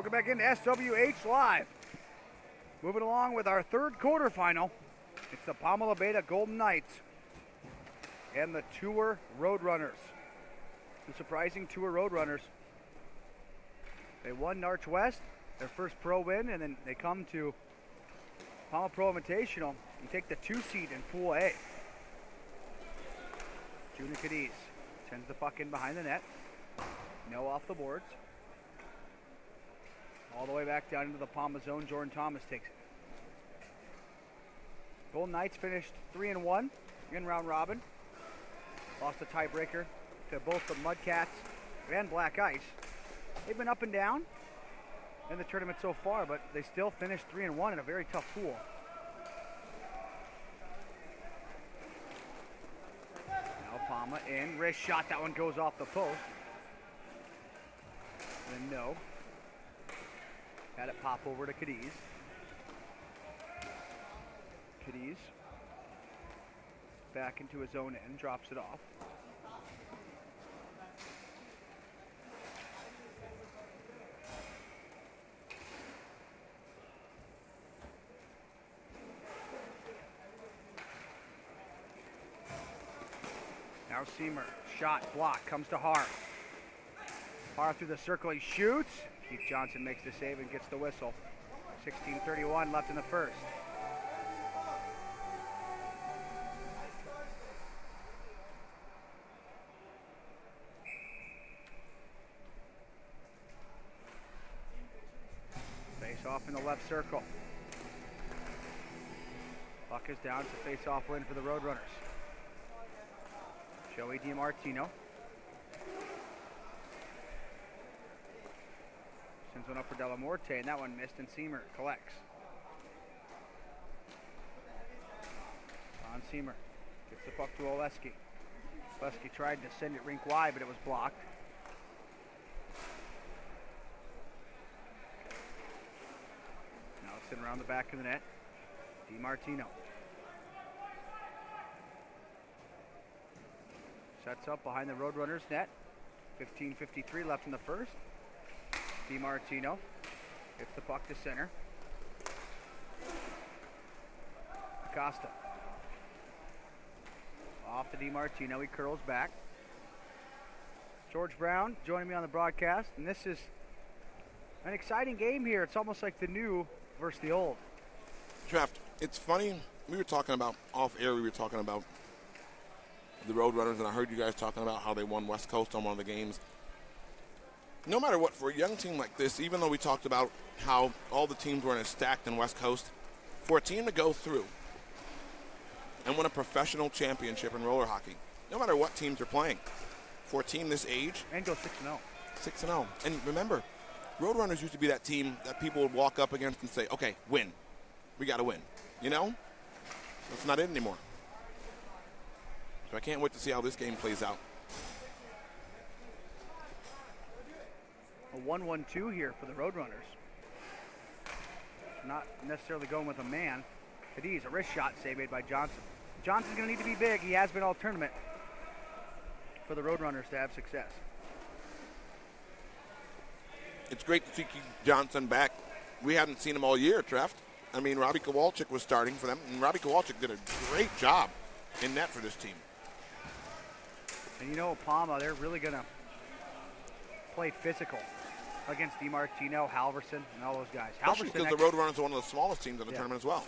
Welcome back into SWH Live. Moving along with our third quarterfinal. It's the PAMA Labeda Golden Knights and the Tour Roadrunners. The surprising Tour Roadrunners. They won Narch West, their first pro win, and then they come to PAMA Pro Invitational and take the 2 seed in Pool A. Junior Cadiz sends the puck in behind the net. No off the boards. All the way back down into the PAMA zone. Jordan Thomas takes it. Golden Knights finished 3-1 in round robin. Lost a tiebreaker to both the Mudcats and Black Ice. They've been up and down in the tournament so far, but they still finished 3-1 in a very tough pool. Now PAMA in, wrist shot, that one goes off the post. And no. Had it pop over to Cadiz. Cadiz back into his own end, drops it off. Now Seamer, shot, block, comes to Har. Har through the circle, he shoots. Keith Johnson makes the save and gets the whistle. 16:31 left in the first. Face off in the left circle. Puck is down. It's a face-off win for the Roadrunners. Joey DiMartino. Sends one up for Delamorte, and that one missed, and Seamer collects. On Seamer. Gets the puck to Oleski. Oleski tried to send it rink wide, but it was blocked. Now it's sitting around the back of the net. DiMartino. Sets up behind the Roadrunners net. 15:53 left in the first. DiMartino gets the puck to center. Acosta. Off to DiMartino, he curls back. George Brown joining me on the broadcast, and this is an exciting game here. It's almost like the new versus the old. Draft, it's funny, we were talking about, off air, we were talking about the Roadrunners, and I heard you guys talking about how they won West Coast on one of the games. No matter what, for a young team like this, even though we talked about how all the teams weren't as stacked in West Coast, for a team to go through and win a professional championship in roller hockey, no matter what teams are playing, for a team this age. And go 6-0. 6-0. And remember, Roadrunners used to be that team that people would walk up against and say, okay, win. We got to win. You know? That's not it anymore. So I can't wait to see how this game plays out. A 1-1-2 here for the Roadrunners. Not necessarily going with a man. Cadiz, a wrist shot save made by Johnson. Johnson's going to need to be big. He has been all tournament for the Roadrunners to have success. It's great to see Keith Johnson back. We hadn't seen him all year, Treff. I mean, Robbie Kowalczyk was starting for them, and Robbie Kowalczyk did a great job in net for this team. And you know, PAMA, they're really going to play physical against DiMartino, Halverson, and all those guys. Especially because the Roadrunners are one of the smallest teams in the tournament as well.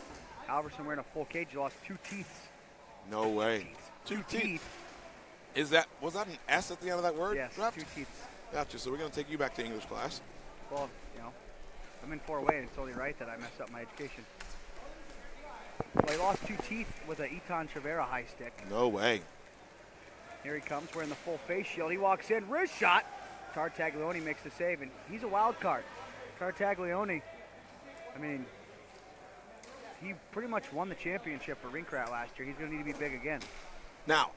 Halverson wearing a full cage. He lost 2 teeth. No way. Two teeth. Was that an S at the end of that word? Yes, Treff? 2 teeth. Gotcha. So we're going to take you back to English class. Well, you know, I'm in 4-way, and it's only right that I mess up my education. Well, he lost 2 teeth with an Etan Chavera high stick. No way. Here he comes wearing the full face shield. He walks in, wrist shot. Tartaglione makes the save, and he's a wild card. Tartaglione, I mean, he pretty much won the championship for Rinkrat last year. He's going to need to be big again. Now,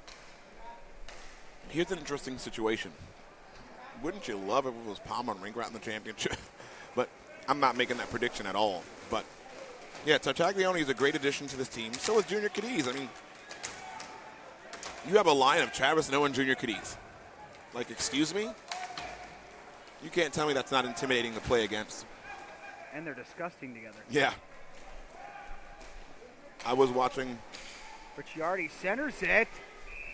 here's an interesting situation. Wouldn't you love if it was PAMA and Rinkrat in the championship? But I'm not making that prediction at all. But, yeah, Tartaglione is a great addition to this team. So is Junior Cadiz. I mean, you have a line of Travis Noah and Junior Cadiz. Like, excuse me? You can't tell me that's not intimidating to play against. And they're disgusting together. Yeah. I was watching. Ricciardi centers it.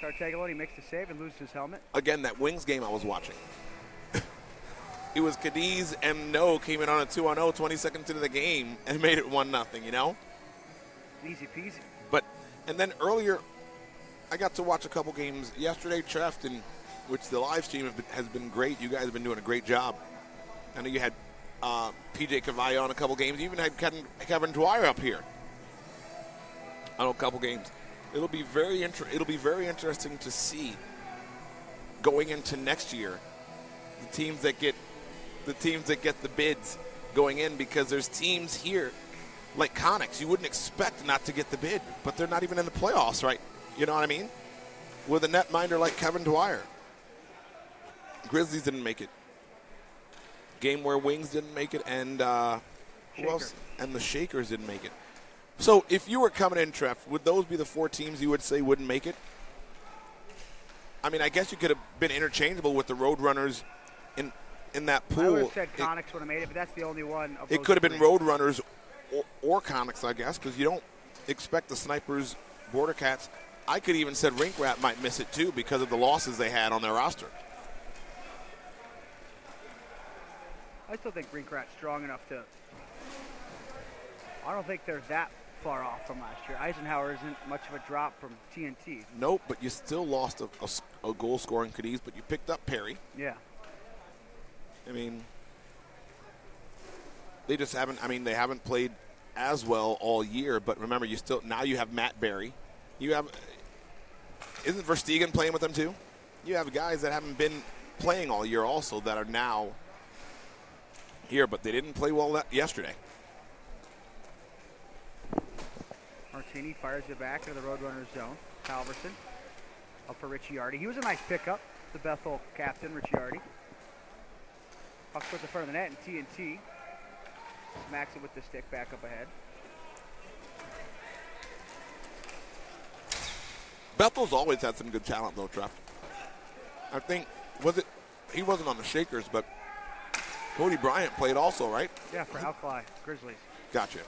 Tartaglione makes the save and loses his helmet. Again, that Wings game I was watching. It was Cadiz and No came in on a 2-0 20 seconds into the game and made it 1-0, you know? Easy peasy. And then earlier, I got to watch a couple games yesterday, Trefton, which the live stream has been great. You guys have been doing a great job. I know you had PJ Cavallo on a couple games. You even had Kevin Dwyer up here on a couple games. It'll be very interesting to see going into next year the teams that get the bids going in, because there's teams here like Connex you wouldn't expect not to get the bid, but they're not even in the playoffs, right? You know what I mean? With a netminder like Kevin Dwyer. Grizzlies didn't make it. Game where Wings didn't make it, and who else? And the Shakers didn't make it. So if you were coming in, Trev, would those be the 4 teams you would say wouldn't make it? I mean, I guess you could have been interchangeable with the Roadrunners in that pool. I would have said Connex would have made it, but that's the only one of those. It could have been Roadrunners or Connex, I guess, because you don't expect the Snipers, Border Cats. I could even said Rink Rat might miss it too because of the losses they had on their roster. I still think Rink Rat's strong enough to. I don't think they're that far off from last year. Eisenhower isn't much of a drop from TNT. Nope, but you still lost a goal scoring Cadiz, but you picked up Perry. Yeah. I mean, they just haven't. I mean, they haven't played as well all year. But remember, now you have Matt Berry. You have, isn't Verstegen playing with them too? You have guys that haven't been playing all year also that are now here, but they didn't play well yesterday. Martini fires it back into the Roadrunners zone. Halverson up for Ricciardi. He was a nice pickup, the Bethel captain, Ricciardi. Puck towards the front of the net, and TNT smacks it with the stick back up ahead. Bethel's always had some good talent, though, Trev. I think, he wasn't on the Shakers, but Cody Bryant played also, right? Yeah, for Alkali Grizzlies. Gotcha.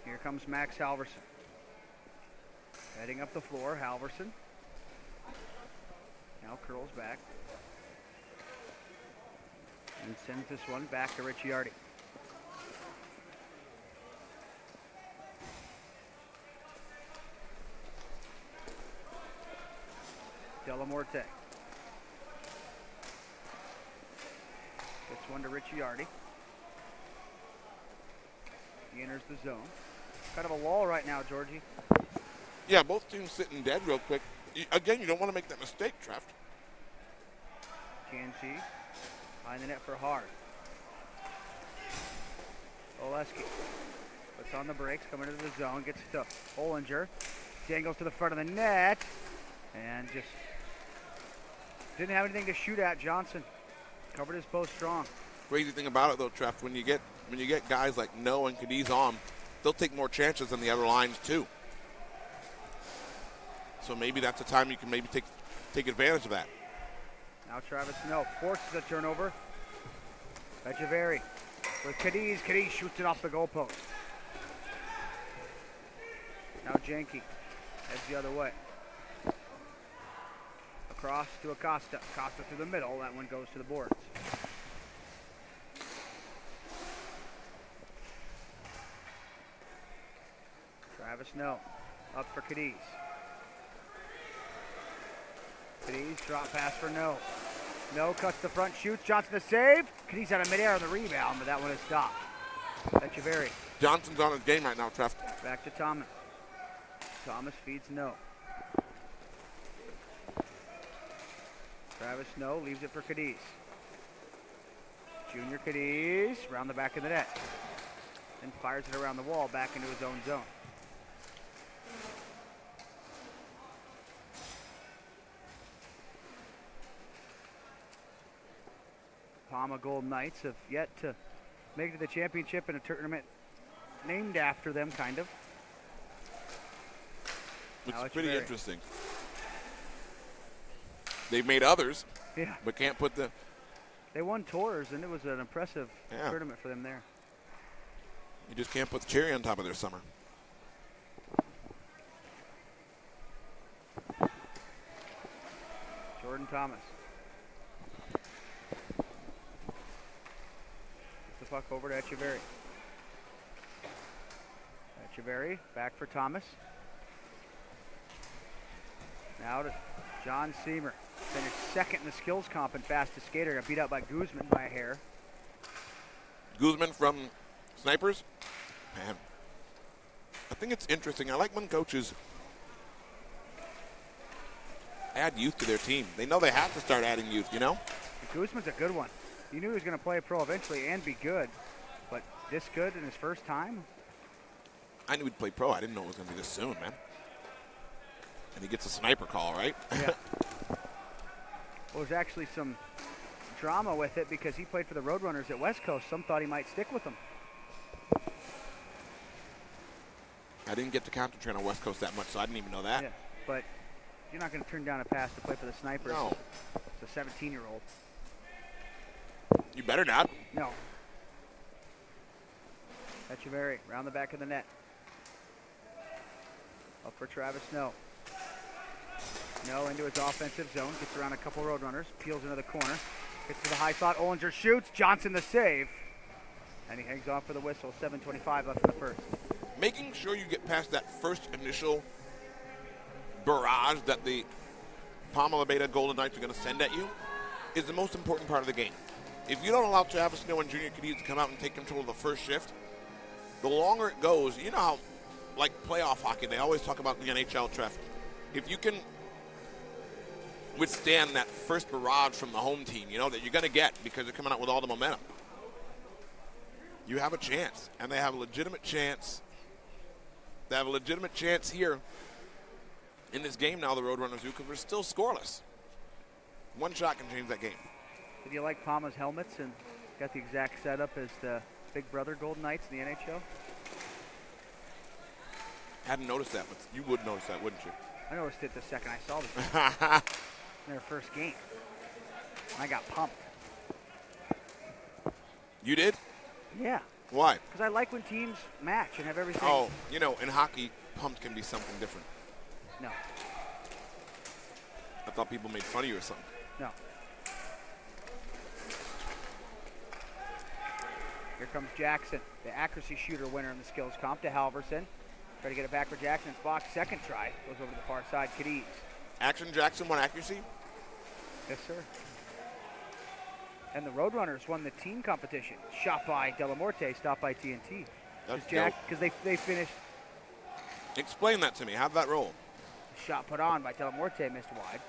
Here comes Max Halverson. Heading up the floor, Halverson. Now curls back. And sends this one back to Ricciardi. Delamorte. Gets one to Ricciardi. He enters the zone. Kind of a lull right now, Georgie. Yeah, both teams sitting dead real quick. Again, you don't want to make that mistake, Trev. TNT behind the net for Hard. Oleski puts on the brakes, coming into the zone, gets to Olinger. Dangles to the front of the net, and just didn't have anything to shoot at. Johnson covered his post strong. Crazy thing about it, though, Trev, when you get guys like No and Cadiz on, they'll take more chances than the other lines, too. So maybe that's a time you can maybe take advantage of that. Now Travis Snow forces a turnover. Echeverry with Cadiz. Cadiz shoots it off the goalpost. Now Janke heads the other way. Across to Acosta. Acosta through the middle. That one goes to the boards. Travis Snow up for Cadiz. Cadiz drop pass for No. No cuts the front, shoots. Johnson the save. Cadiz out of midair on the rebound, but that one is stopped. Echeverry. Johnson's on his game right now, Trev. Back to Thomas. Thomas feeds No. Travis No leaves it for Cadiz. Junior Cadiz around the back of the net. And fires it around the wall back into his own zone. PAMA Golden Knights have yet to make it to the championship in a tournament named after them, kind of. Which is pretty interesting. They've made others, but can't put the... They won tours, and it was an impressive tournament for them there. You just can't put the cherry on top of their summer. Jordan Thomas. Gets the puck over to Echeverry. Echeverry back for Thomas. Now to John Seymour. Finished second in the skills comp in fastest skater. Got beat out by Guzman by a hair. Guzman from Snipers? Man, I think it's interesting. I like when coaches add youth to their team. They know they have to start adding youth, you know? Guzman's a good one. You knew he was going to play pro eventually and be good, but this good in his first time? I knew he'd play pro. I didn't know it was going to be this soon, man. And he gets a sniper call, right? Yeah. Well, there's actually some drama with it because he played for the Roadrunners at West Coast. Some thought he might stick with them. I didn't get to counter-train on West Coast that much, so I didn't even know that. Yeah, but you're not going to turn down a pass to play for the Snipers. No. It's a 17-year-old. You better not. No. Echeverry around the back of the net. Up for Travis Snow. Snow into his offensive zone. Gets around a couple Roadrunners. Peels into the corner. Gets to the high slot. Ollinger shoots. Johnson the save. And he hangs on for the whistle. 7:25 left in the first. Making sure you get past that first initial barrage that the PAMA Labeda Golden Knights are going to send at you is the most important part of the game. If you don't allow Travis Snow and Junior Cadiz to come out and take control of the first shift, the longer it goes, you know how, like playoff hockey, they always talk about the NHL, Trev. If you can withstand that first barrage from the home team, you know, that you're going to get because they're coming out with all the momentum, you have a chance. And they have a legitimate chance. They have a legitimate chance here in this game now, the Roadrunners do, because we're still scoreless. One shot can change that game. Did you like Palma's helmets and got the exact setup as the Big Brother Golden Knights in the NHL? Hadn't noticed that, but you would notice that, wouldn't you? I noticed it the second I saw this in their first game. I got pumped. You did? Yeah. Why? Because I like when teams match and have everything. Oh, you know, in hockey, pumped can be something different. No. I thought people made fun of you or something. No. Here comes Jackson, the accuracy shooter winner in the skills comp, to Halverson. Try to get it back for Jackson. It's blocked. Second try. Goes over to the far side. Cadiz. Action Jackson won accuracy? Yes, sir. And the Roadrunners won the team competition. Shot by Delamorte, stopped by TNT. Because they finished. Explain that to me. How'd that roll? Shot put on by Delamorte, missed wide.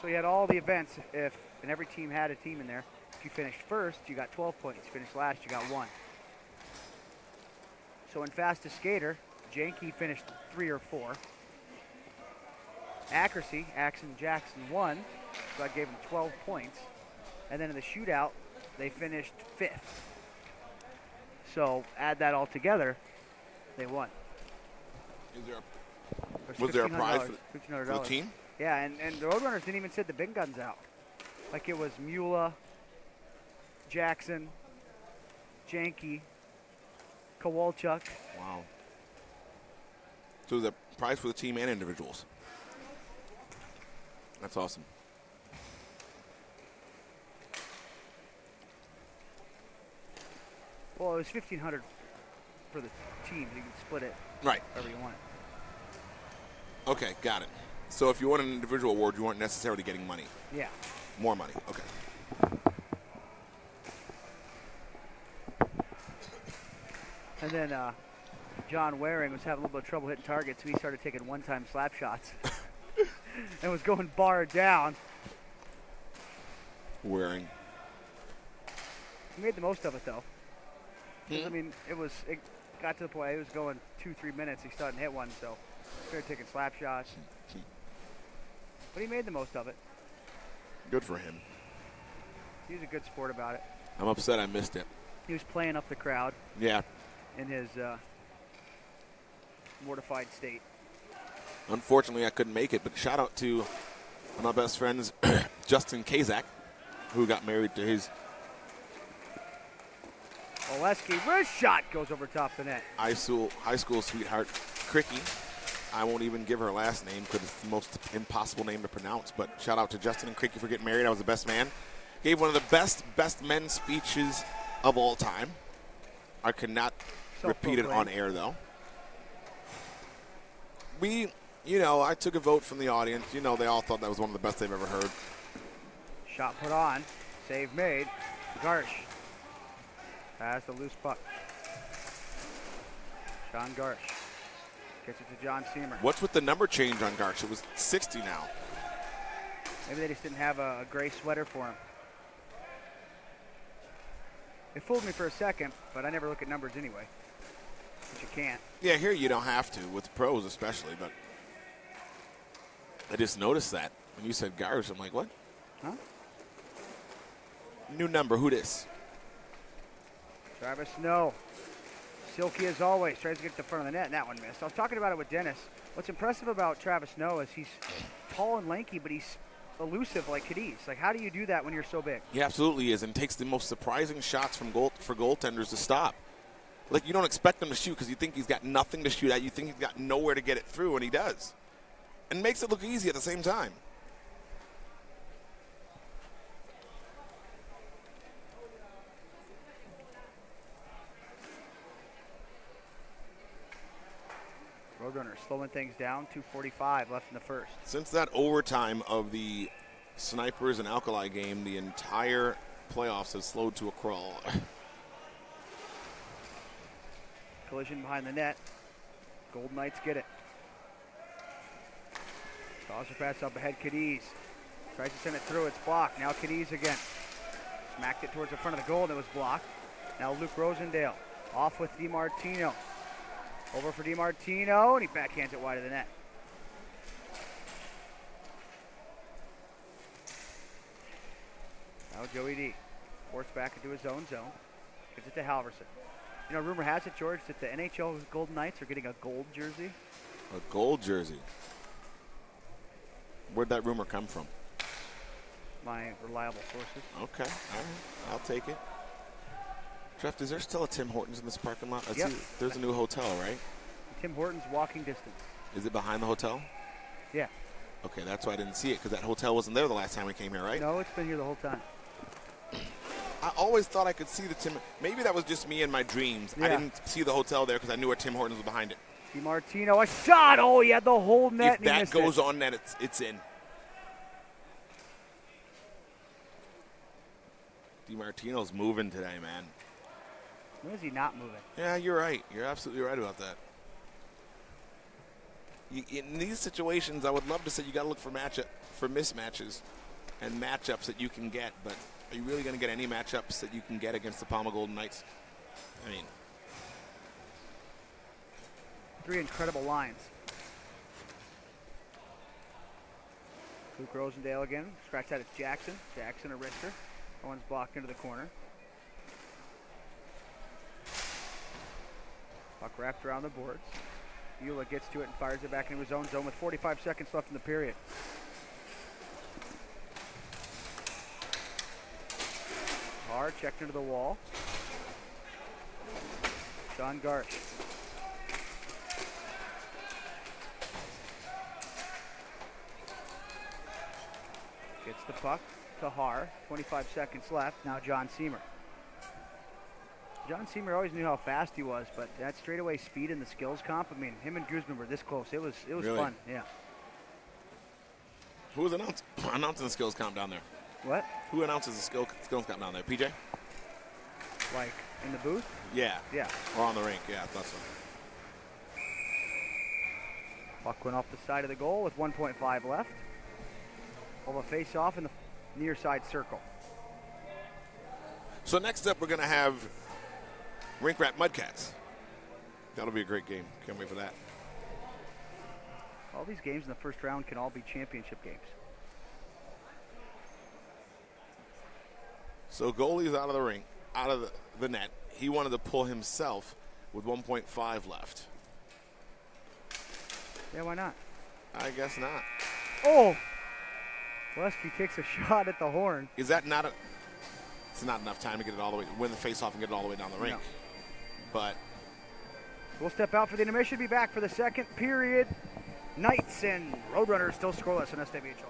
So you had all the events, and every team had a team in there. If you finished first, you got 12 points. If you finished last, you got 1. So in fastest skater, Janke finished 3 or 4. Accuracy, Axon Jackson won, so I gave him 12 points. And then in the shootout, they finished 5th. So add that all together, they won. Was there a prize for the team? Yeah, and the Roadrunners didn't even send the big guns out. Like it was Mula, Jackson, Janke, Kowalchuk. Wow. So the prize for the team and individuals. That's awesome. Well, it was $1,500 for the team. You can split it right however you want. Okay, got it. So if you won an individual award, you weren't necessarily getting money. Yeah. More money. Okay. And then John Waring was having a little bit of trouble hitting targets, so he started taking one-time slap shots and was going bar down. Waring. He made the most of it, though. I mean, it got to the point, it was going 2-3 minutes. He started to hit one, so he started taking slap shots. But he made the most of it. Good for him. He was a good sport about it. I'm upset I missed it. He was playing up the crowd. Yeah. In his mortified state. Unfortunately, I couldn't make it, but shout out to one of my best friends, Justin Kazak, who got married to his Oleski, wrist shot goes over top the net. high school sweetheart, Cricky. I won't even give her last name because it's the most impossible name to pronounce, but shout out to Justin and Cricky for getting married. I was the best man. Gave one of the best men speeches of all time. I could not repeat it on air, though. I took a vote from the audience. They all thought that was one of the best they've ever heard. Shot put on. Save made. Garsh has the loose puck. John Garsh gets it to John Seamer. What's with the number change on Garsh? It was 60 now. Maybe they just didn't have a gray sweater for him. It fooled me for a second, but I never look at numbers anyway. But you can't. Yeah, here you don't have to, with pros especially, but I just noticed that. When you said Garsh, I'm like, what? Huh? New number, who this? Travis Snow. Silky as always. Tries to get to the front of the net, and that one missed. I was talking about it with Dennis. What's impressive about Travis Snow is he's tall and lanky, but he's elusive like Cadiz. Like, how do you do that when you're so big? He absolutely is, and takes the most surprising shots for goaltenders to stop. Like, you don't expect him to shoot because you think he's got nothing to shoot at. You think he's got nowhere to get it through, and he does. And makes it look easy at the same time. Roadrunners slowing things down. 2:45 left in the first. Since that overtime of the Snipers and Alkali game, the entire playoffs have slowed to a crawl. Collision behind the net. Golden Knights get it. Tosser pass up ahead. Cadiz tries to send it through. It's blocked. Now Cadiz again. Smacked it towards the front of the goal, and it was blocked. Now Luke Rosendale off with DiMartino. Over for DiMartino, and he backhands it wide of the net. Now Joey D. Forced back into his own zone. Gives it to Halverson. Rumor has it, George, that the NHL Golden Knights are getting a gold jersey. A gold jersey? Where'd that rumor come from? My reliable sources. Okay, all right. I'll take it. Jeff, is there still a Tim Hortons in this parking lot? I Yep. see there's a new hotel, right? Tim Hortons walking distance. Is it behind the hotel? Yeah. Okay, that's why I didn't see it, because that hotel wasn't there the last time we came here, right? No, it's been here the whole time. I always thought I could see the Tim. Maybe that was just me in my dreams. Yeah. I didn't see the hotel there because I knew where Tim Hortons was behind it. DiMartino, a shot! Oh, he had the whole net. If that goes on net, it's in. DiMartino's moving today, man. When is he not moving? Yeah, you're right. You're absolutely right about that. In these situations, I would love to say you got to look for mismatches and matchups that you can get, but are you really going to get any matchups that you can get against the PAMA Golden Knights? I mean, three incredible lines. Luke Rosendale again. Scratch that, it's Jackson. Jackson, a wrister. That one's blocked into the corner. Puck wrapped around the boards. Eula gets to it and fires it back into his own zone with 45 seconds left in the period. Hard, checked into the wall. John Garsh. Gets the puck to Har. 25 seconds left. Now John Seamer. John Seamer always knew how fast he was, but that straightaway speed in the skills comp, I mean, him and Guzman were this close. It was really fun, yeah. Who was announcing the skills comp down there? What? Who announces the skills comp down there? PJ? Like in the booth? Yeah. Yeah. Or on the rink, yeah, I thought so. Puck went off the side of the goal with 1.5 left. Hold a face-off in the near side circle. So next up, we're going to have Rink Rat Mudcats. That'll be a great game. Can't wait for that. All these games in the first round can all be championship games. So goalie's out of the ring, out of the net. He wanted to pull himself with 1.5 left. Yeah, why not? I guess not. Oh! Lesky takes a shot at the horn. Is that not a... It's not enough time to get it all the way, win the face-off and get it all the way down the rink. No. But We'll step out for the intermission, be back for the second period. Knights and Roadrunners still scoreless on SWHR.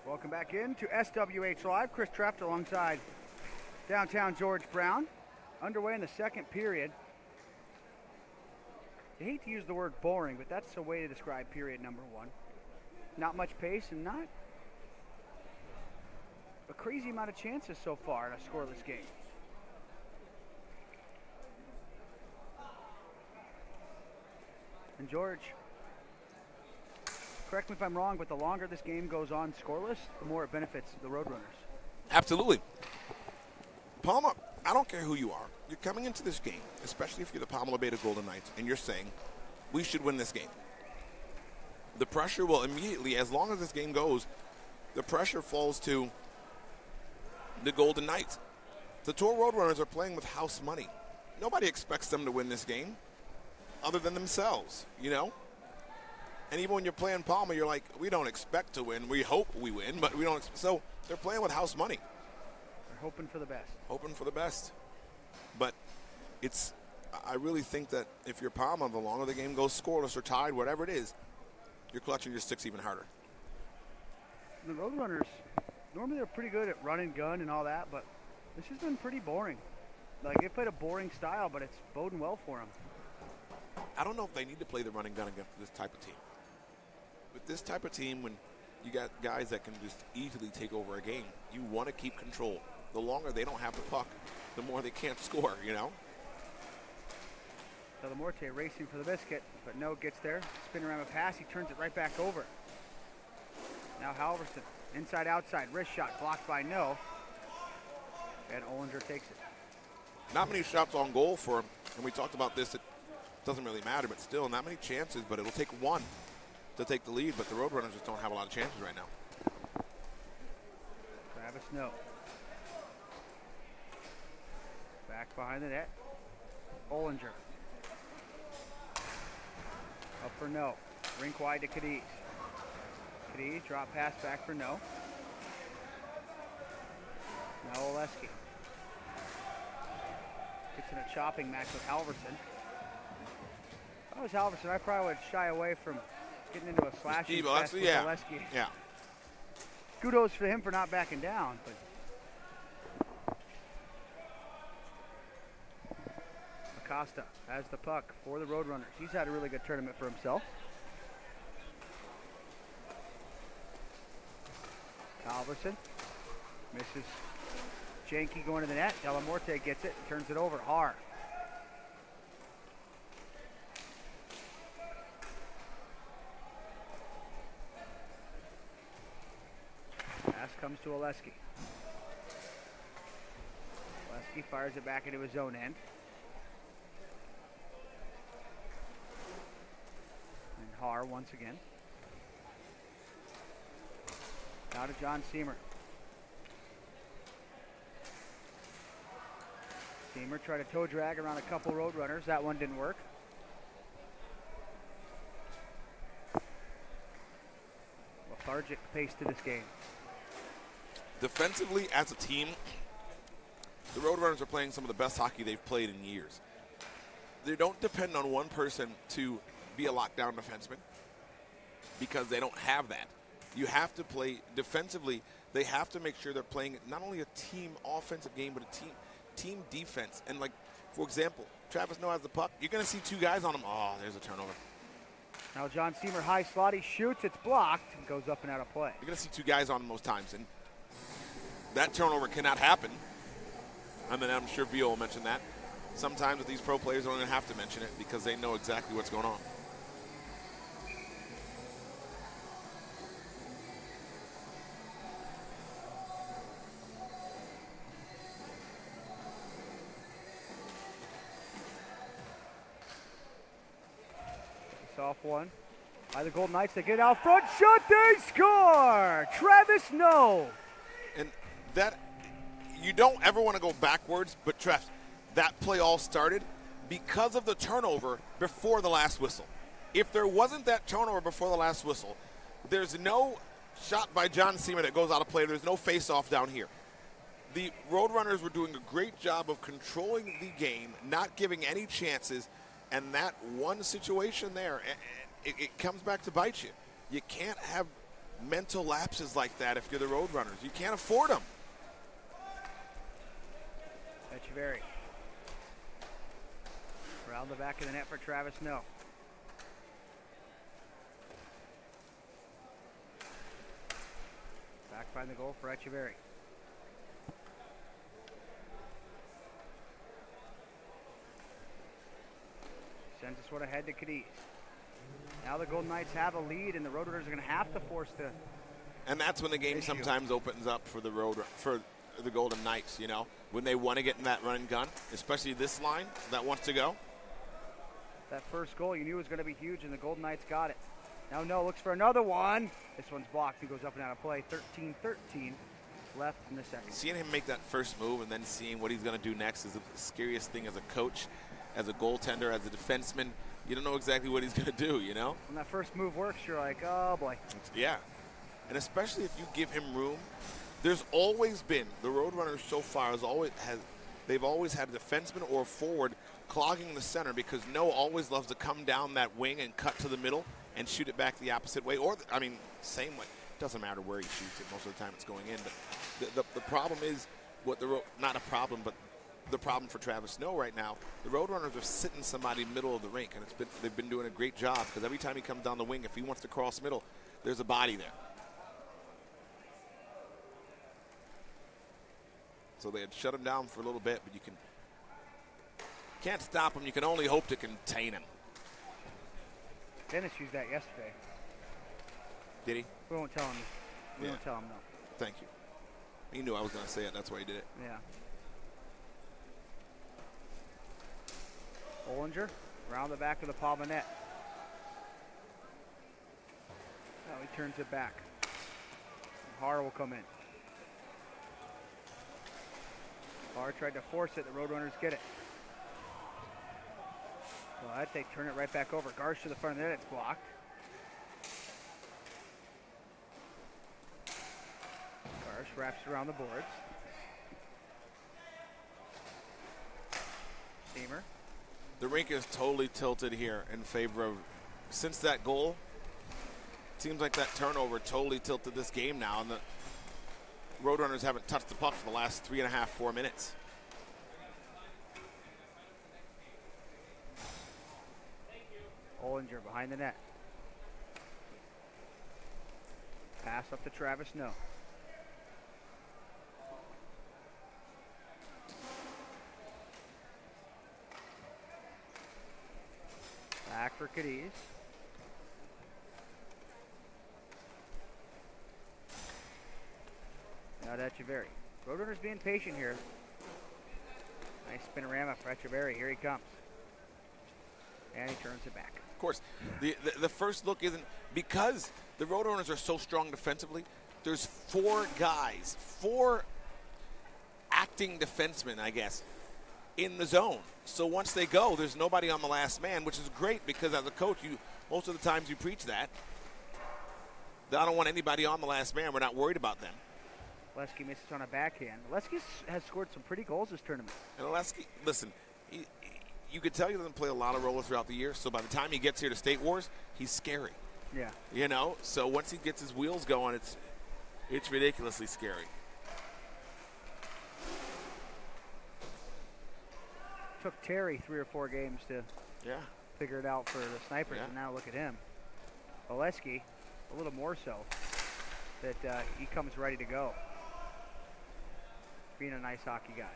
Welcome back in to SWH Live. Chris Treft alongside downtown George Brown. Underway in the second period. I hate to use the word boring, but that's a way to describe period number one. Not much pace and not a crazy amount of chances so far in a scoreless game. And George, correct me if I'm wrong, but the longer this game goes on scoreless, the more it benefits the Roadrunners. absolutely. PAMA, I don't care who you are. You're coming into this game, especially if you're the PAMA Labeda Golden Knights, and you're saying, we should win this game. The pressure will immediately, as long as this game goes, the pressure falls to the Golden Knights. The Tour Roadrunners are playing with house money. Nobody expects them to win this game other than themselves, you know? And even when you're playing PAMA, you're like, we don't expect to win. We hope we win, but we don't. So they're playing with house money. They're hoping for the best. Hoping for the best. But I really think that if you're PAMA, the longer the game goes scoreless or tied, whatever it is, you're clutching your sticks even harder. The Roadrunners, normally they're pretty good at run and gun and all that, but this has been pretty boring. Like, they played a boring style, but it's boding well for them. I don't know if they need to play the run and gun against this type of team. With this type of team, when you got guys that can just easily take over a game, you want to keep control. The longer they don't have the puck, the more they can't score, you know? Delamorte racing for the biscuit, but no gets there. Spin around a pass, he turns it right back over. Now Halverson, inside outside, wrist shot blocked by No. And Ollinger takes it. Not many shots on goal for him, and we talked about this. It doesn't really matter, but still, not many chances, but it'll take one to take the lead, but the Roadrunners just don't have a lot of chances right now. Travis No. Back behind the net. Ollinger. Up for No. Rink wide to Cadiz. Cadiz, drop pass back for No. Now Oleski. Gets in a chopping match with Halverson. If I was Halverson, I probably would shy away from getting into a slashing fest with Oleski. Yeah. Kudos for him for not backing down, but Acosta has the puck for the Roadrunners. He's had a really good tournament for himself. Halverson misses Janke going to the net. Delamorte gets it, turns it over. Har. Pass comes to Oleski. Oleski fires it back into his own end. And Har once again. Now to John Seamer. Seamer tried to toe drag around a couple Roadrunners. That one didn't work. Lethargic pace to this game. Defensively, as a team, the Roadrunners are playing some of the best hockey they've played in years. They don't depend on one person to be a lockdown defenseman because they don't have that. You have to play defensively. They have to make sure they're playing not only a team offensive game, but a team defense. And, like, for example, Travis Noah has the puck. You're going to see two guys on him. Oh, there's a turnover. Now John Seamer, high slot. He shoots. It's blocked and goes up and out of play. You're going to see two guys on him most times. And that turnover cannot happen. And then I'm sure Vio will mention that. Sometimes with these pro players, don't even have to mention it because they know exactly what's going on. It's off one by the Golden Knights. They get out front. Shot. They score. Travis No. And that, you don't ever want to go backwards, but Trev, that play all started because of the turnover before the last whistle. If there wasn't that turnover before the last whistle, there's no shot by John Seamer that goes out of play. There's no face-off down here. The Roadrunners were doing a great job of controlling the game, not giving any chances, and that one situation there, it comes back to bite you. You can't have mental lapses like that if you're the Roadrunners. You can't afford them. Echeverry. Around the back of the net for Travis No. Back behind the goal for Echeverry. Sends this one ahead to Cadiz. Now the Golden Knights have a lead, and the Roadrunners are going to have to force the. And that's when the game sometimes opens up for the Golden Knights. You know, when they want to get in that run and gun, especially this line that wants to go. That first goal you knew was going to be huge, and the Golden Knights got it. Now No looks for another one. This one's blocked. He goes up and out of play. 13-13 left in the second. Seeing him make that first move and then seeing what he's going to do next is the scariest thing as a coach, as a goaltender, as a defenseman. You don't know exactly what he's going to do, you know? When that first move works, you're like, oh, boy. Yeah. And especially if you give him room, there's always been, the Roadrunners so far they've always had a defenseman or a forward clogging the center because No always loves to come down that wing and cut to the middle and shoot it back the opposite way. Or, same way. It doesn't matter where he shoots it. Most of the time it's going in. But the problem is, not a problem, but the problem for Travis No right now, the Roadrunners are sitting somebody middle of the rink, and they've been doing a great job because every time he comes down the wing, if he wants to cross middle, there's a body there. So they had shut him down for a little bit, but you can't stop him. You can only hope to contain him. Dennis used that yesterday. Did he? We won't tell him. We won't tell him, no. Thank you. He knew I was going to say it. That's why he did it. Yeah. Bollinger around the back of the PAMA net. Now he turns it back. Har will come in. Har tried to force it. The Roadrunners get it. But they turn it right back over. Garsh to the front of the net. It's blocked. Garsh wraps around the boards. Seamer. The rink is totally tilted here in favor of, since that goal, it seems like that turnover totally tilted this game now, and the Roadrunners haven't touched the puck for the last 3.5, 4 minutes. Bollinger behind the net. Pass up to Travis No. Back for Cadiz. Now to Echeverry. Roadrunners being patient here. Nice spinorama for Echeverry. Here he comes. And he turns it back. Of course, the first look isn't, because the Roadrunners are so strong defensively, there's 4 guys, 4 acting defensemen, I guess, in the zone. So once they go, there's nobody on the last man, which is great because as a coach, most of the times you preach that. I don't want anybody on the last man. We're not worried about them. Oleski misses on a backhand. Oleski has scored some pretty goals this tournament. And Oleski, listen, you could tell he doesn't play a lot of rollers throughout the year, so by the time he gets here to State Wars, he's scary. Yeah. You know, so once he gets his wheels going, it's ridiculously scary. Took Terry 3 or 4 games to figure it out for the Snipers, and now look at him. Oleski, a little more so, that he comes ready to go. Being a nice hockey guy.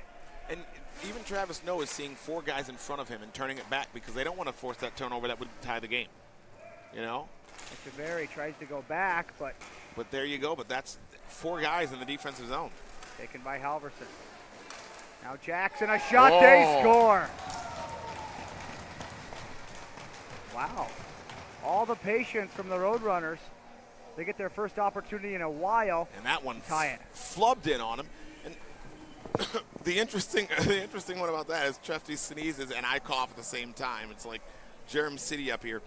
And even Travis Noah is seeing 4 guys in front of him and turning it back because they don't want to force that turnover that would tie the game. You know? Echeverry tries to go back, but there you go. But that's 4 guys in the defensive zone. Taken by Halverson. Now Jackson, a shot, they score. Wow. All the patience from the Roadrunners. They get their first opportunity in a while. And that one tie it. Flubbed in on him. And the interesting one about that is Trefty sneezes and I cough at the same time. It's like Germ City up here.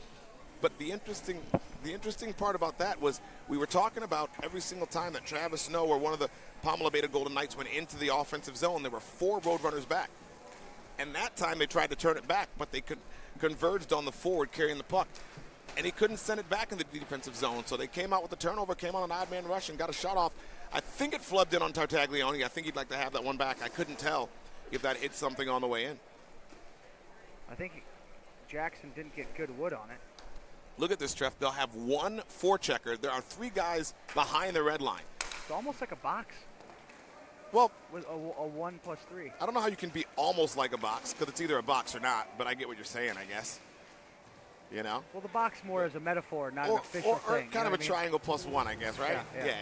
But the interesting part about that was we were talking about every single time that Travis Snow or one of the PAMA Labeda Golden Knights went into the offensive zone, there were 4 Roadrunners back. And that time they tried to turn it back, but they converged on the forward carrying the puck. And he couldn't send it back in the defensive zone. So they came out with the turnover, came on an odd man rush and got a shot off. I think it flubbed in on Tartaglione. I think he'd like to have that one back. I couldn't tell if that hit something on the way in. I think Jackson didn't get good wood on it. Look at this, Treff. They'll have 1 forechecker. There are 3 guys behind the red line. It's almost like a box. Well, with a 1+3. I don't know how you can be almost like a box because it's either a box or not, but I get what you're saying, I guess. You know? Well, the box more is a metaphor, not an official thing. Or kind of a triangle +1, I guess, right? Yeah.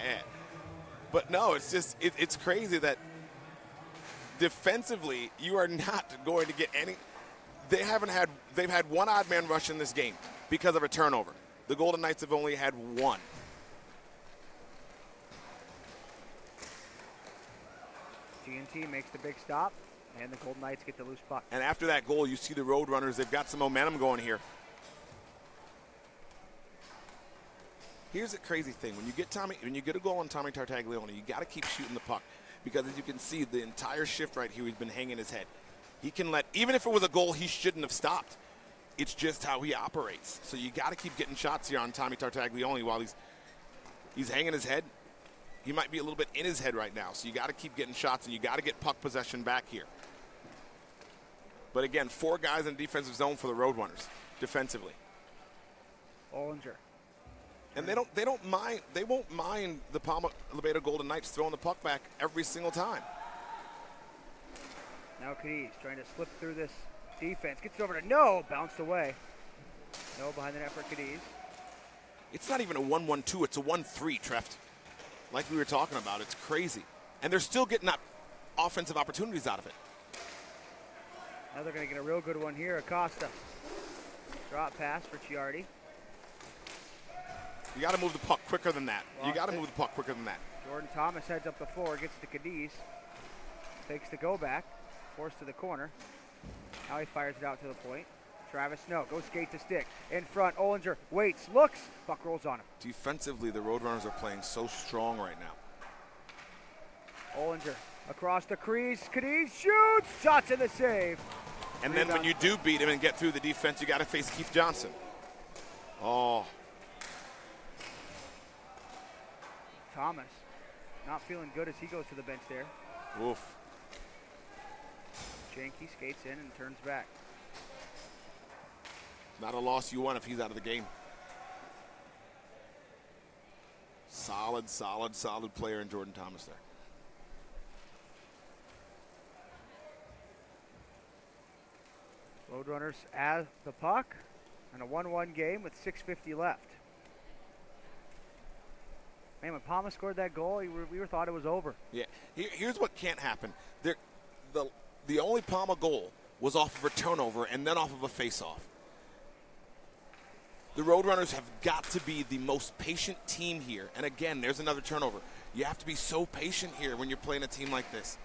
But no, it's just, it's crazy that defensively you are not going to get any. They've had 1 odd man rush in this game because of a turnover. The Golden Knights have only had 1. G&T makes the big stop, and the Golden Knights get the loose puck. And after that goal, you see the Roadrunners. They've got some momentum going here. Here's the crazy thing: when you get a goal on Tommy Tartaglione, you got to keep shooting the puck because, as you can see, the entire shift right here, he's been hanging his head. He can even if it was a goal, he shouldn't have stopped. It's just how he operates. So you got to keep getting shots here on Tommy Tartaglione while he's hanging his head. He might be a little bit in his head right now. So you got to keep getting shots, and you got to get puck possession back here. But again, 4 guys in the defensive zone for the Roadrunners defensively. Ollinger. And they won't mind the PAMA Labeda Golden Knights throwing the puck back every single time. Now Cadiz trying to slip through this defense. Gets it over to No, bounced away. No behind the net for Cadiz. It's not even a 1-1-2, it's a 1-3, Treft. Like we were talking about, it's crazy. And they're still getting offensive opportunities out of it. Now they're going to get a real good one here. Acosta. Drop pass for Chiardi. You got to move the puck quicker than that. You got to move the puck quicker than that. Jordan Thomas heads up the floor, gets to Cadiz. Takes the go back, forced to the corner. Now he fires it out to the point. Travis Snow goes skate to stick. In front, Ollinger waits, looks, puck rolls on him. Defensively, the Roadrunners are playing so strong right now. Ollinger across the crease, Cadiz shoots, shots in the save. And then when you do beat him and get through the defense, you got to face Keith Johnson. Oh. Thomas not feeling good as he goes to the bench there. Oof. Janke skates in and turns back. Not a loss you won if he's out of the game. Solid player in Jordan Thomas there. Roadrunners at the puck in a 1-1 game with 6:50 left. Man, when PAMA scored that goal, we were thought it was over. Yeah. Here's what can't happen. The only PAMA goal was off of a turnover and then off of a faceoff. The Roadrunners have got to be the most patient team here. And again, there's another turnover. You have to be so patient here when you're playing a team like this.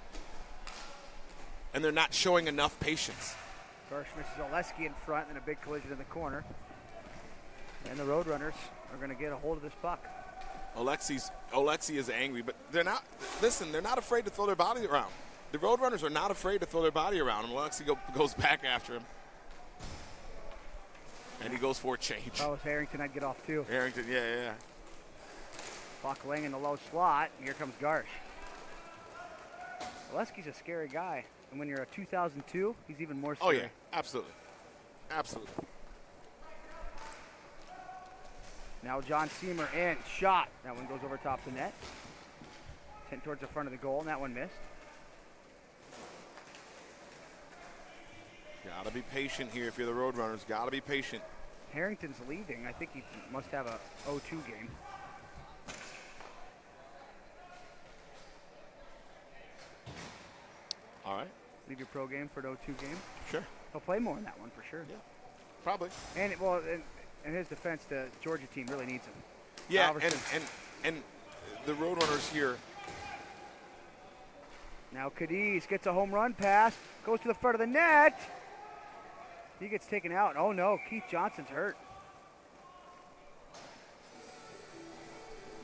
And they're not showing enough patience. Garsh misses Oleski in front and a big collision in the corner. And the Roadrunners are going to get a hold of this puck. Oleksi is angry, but they're not, listen, they're not afraid to throw their body around. The Roadrunners are not afraid to throw their body around, and Oleksi goes back after him. And he goes for a change. Oh, if Harrington, I'd get off too. Harrington, yeah. Puck laying in the low slot. Here comes Garsh. Oleski's a scary guy. And when you're a 2002, he's even more scary. Oh, yeah, absolutely. Absolutely. Now John Seamer in. Shot. That one goes over top the net. Sent towards the front of the goal, and that one missed. Got to be patient here if you're the Roadrunners. Got to be patient. Harrington's leading. I think he must have a 0-2 game. All right. Leave your pro game for an 0-2 game. Sure. He'll play more in that one for sure. Yeah, probably. And in his defense, the Georgia team really needs him. Yeah, and the Roadrunners here. Now Cadiz gets a home run pass, goes to the front of the net. He gets taken out. Oh no, Keith Johnson's hurt.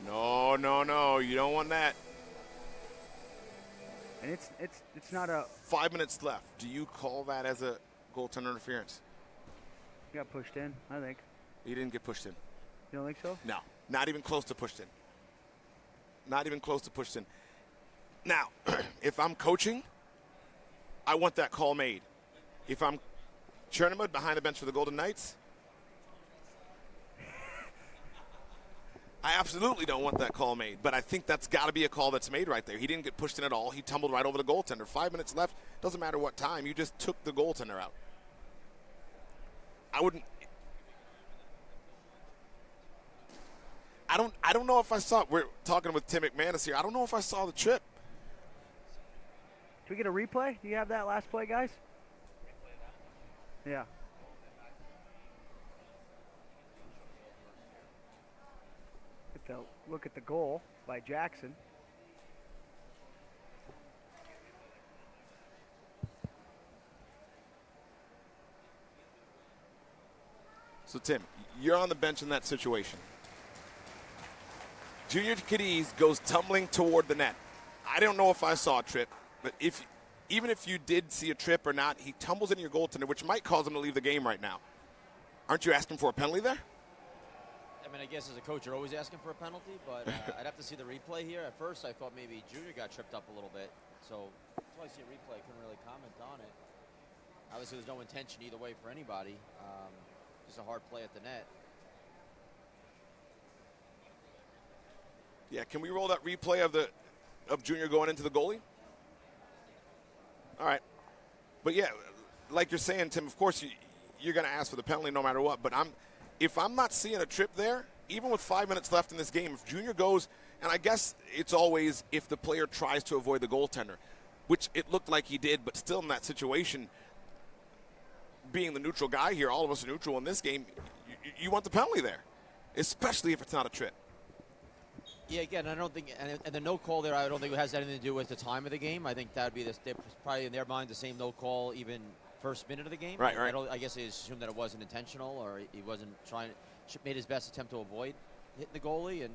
No, you don't want that. And it's not a 5 minutes left. Do you call that as a goaltender interference? He got pushed in, I think. He didn't get pushed in. You don't think so? No, not even close to pushed in. Not even close to pushed in. Now, if I'm coaching, I want that call made. If I'm Chernomud behind the bench for the Golden Knights, I absolutely don't want that call made. But I think that's got to be a call that's made right there. He didn't get pushed in at all. He tumbled right over the goaltender. 5 minutes left. Doesn't matter what time. You just took the goaltender out. I don't know if I saw. We're talking with Tim McManus here. I don't know if I saw the trip. Can we get a replay? Do you have that last play, guys? Yeah. Look at the goal by Jackson. So, Tim, you're on the bench in that situation. Junior Cadiz goes tumbling toward the net. I don't know if I saw a trip, but even if you did see a trip or not, he tumbles into your goaltender, which might cause him to leave the game right now. Aren't you asking for a penalty there? I mean, I guess as a coach, you're always asking for a penalty, but I'd have to see the replay here. At first, I thought maybe Junior got tripped up a little bit. So until I see a replay, I couldn't really comment on it. Obviously, there's no intention either way for anybody. Just a hard play at the net. Yeah, can we roll that replay of Junior going into the goalie? All right. But, yeah, like you're saying, Tim, of course you're going to ask for the penalty no matter what. But if I'm not seeing a trip there, even with 5 minutes left in this game, if Junior goes, and I guess it's always if the player tries to avoid the goaltender, which it looked like he did, but still in that situation, being the neutral guy here, all of us are neutral in this game, you want the penalty there, especially if it's not a trip. Yeah, again, I don't think, and the no call there, I don't think it has anything to do with the time of the game. I think that would be probably in their mind the same no call even first minute of the game. Right. I guess they assumed that it wasn't intentional or he wasn't made his best attempt to avoid hitting the goalie. And